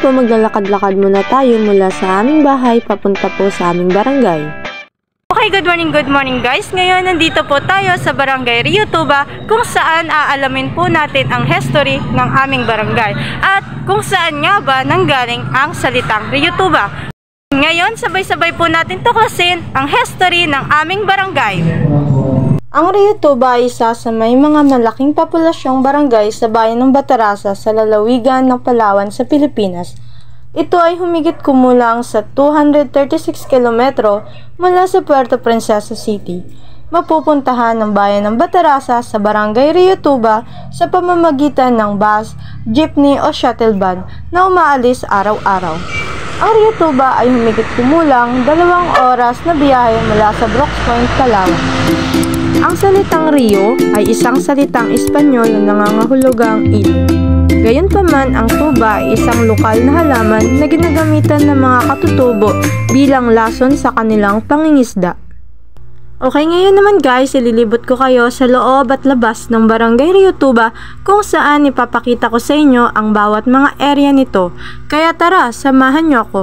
Ngayon po maglalakad-lakad muna tayo mula sa aming bahay papunta po sa aming barangay. Okay, good morning guys. Ngayon nandito po tayo sa Barangay Rio Tuba kung saan aalamin po natin ang history ng aming barangay at kung saan nga ba nanggaling ang salitang Rio Tuba. Ngayon sabay-sabay po natin tuklasin ang history ng aming barangay. Ang Rio Tuba ay isa sa may mga malaking populasyong barangay sa bayan ng Batarasa sa lalawigan ng Palawan sa Pilipinas. Ito ay humigit kumulang sa 236 kilometro mula sa Puerto Princesa City. Mapupuntahan ng bayan ng Batarasa sa Barangay Rio Tuba sa pamamagitan ng bus, jeepney o shuttle van na umaalis araw-araw. Ang Rio Tuba ay humigit kumulang 2 oras na biyahe mula sa Brooks Point, Palawan. Ang salitang Rio ay isang salitang Espanyol na nangangahulugang ilog. Gayunpaman, ang tuba ay isang lokal na halaman na ginagamitan ng mga katutubo bilang lason sa kanilang pangingisda. Okay, ngayon naman guys, ililibot ko kayo sa loob at labas ng Barangay Rio Tuba kung saan ipapakita ko sa inyo ang bawat mga area nito. Kaya tara, samahan niyo ako.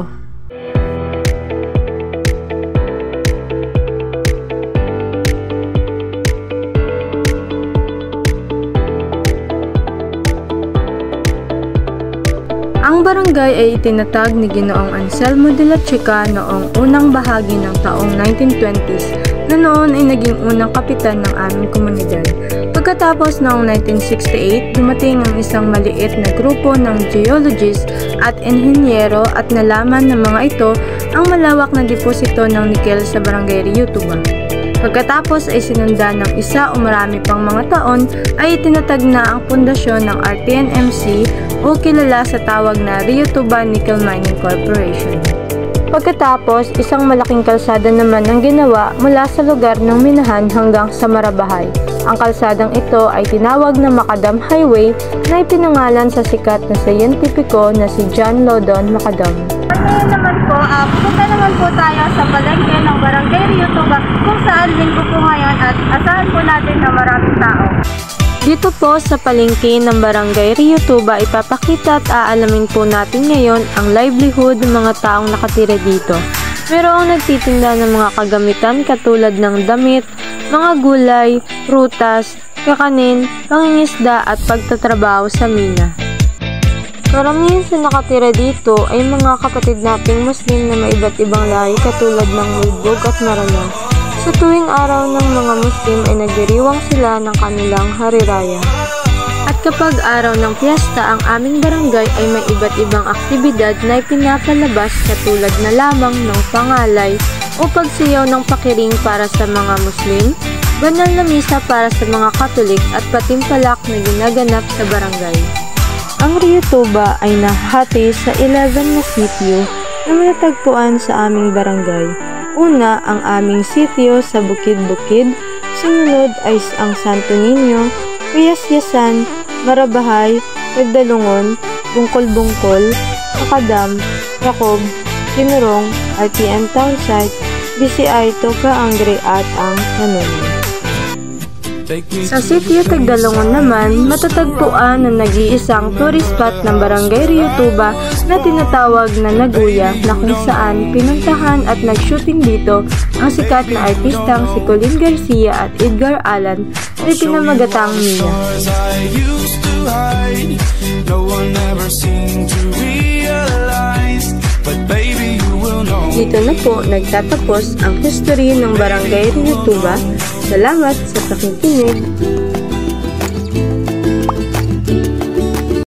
Ang barangay ay itinatag ni Ginoong Anselmo de la Chica noong unang bahagi ng taong 1920s na noon ay naging unang kapitan ng aming komunidad. Pagkatapos noong 1968, dumating ang isang maliit na grupo ng geologists at inhinyero at nalaman ng mga ito ang malawak na deposito ng nikel sa Barangay Rio Tuba. Pagkatapos ay sinundan ng isa o marami pang mga taon ay itinatag na ang pundasyon ng RTNMC o kilala sa tawag na Rio Tuba Nickel Mining Corporation. Pagkatapos, isang malaking kalsada naman ang ginawa mula sa lugar ng Minahan hanggang sa Marabahay. Ang kalsadang ito ay tinawag na Macadam Highway na ipinangalan sa sikat na siyentipiko na si John Loudon Macadam. Ngayon naman po, pupunta naman po tayo sa palengke ng Barangay Rio Tuba kung saan linggo po ngayon at asahan po natin na maraming tao. Dito po sa palengke ng Barangay Rio Tuba ipapakita at aalamin po natin ngayon ang livelihood ng mga taong nakatira dito. Merong nagtitinda ng mga kagamitan katulad ng damit, mga gulay, prutas, kakanin, pangingisda at pagtatrabaho sa mina. Karamihan sa nakatira dito ay mga kapatid nating Muslim na may iba't ibang lahi katulad ng Mulbog at Maranon. Sa tuwing araw ng mga Muslim ay nagdiriwang sila ng kanilang hari raya. At kapag araw ng piyesta, ang aming barangay ay may iba't ibang aktibidad na ipinapalabas katulad na lamang ng pangalay o pagsiyaw ng pakiring para sa mga Muslim, banal na misa para sa mga Katolik at patimpalak na ginaganap sa barangay. Ang Rio Tuba ay nahati sa 11 na sitio na matatagpuan sa aming barangay. Una, ang aming sitio sa Bukid-Bukid, sunod ay ang Santo Niño, Piyas-Yasan, Marabahay, Pagdalungon, Bungkol-Bungkol, Macadam, Racob, Kinurong, RTM Townsite, BCI Toca Angre at ang Manunay. Sa sitio Tagdalungon naman, matatagpuan na nag-iisang tourist spot ng Barangay Rio Tuba na tinatawag na Naguya na kung saan pinuntahan at nag-shooting dito ang sikat na artistang si Colin Garcia at Edgar Allan na pinamagatang Mia. Dito na po nagtatapos ang history ng Barangay Rio Tuba. Salamat sa pakikinig.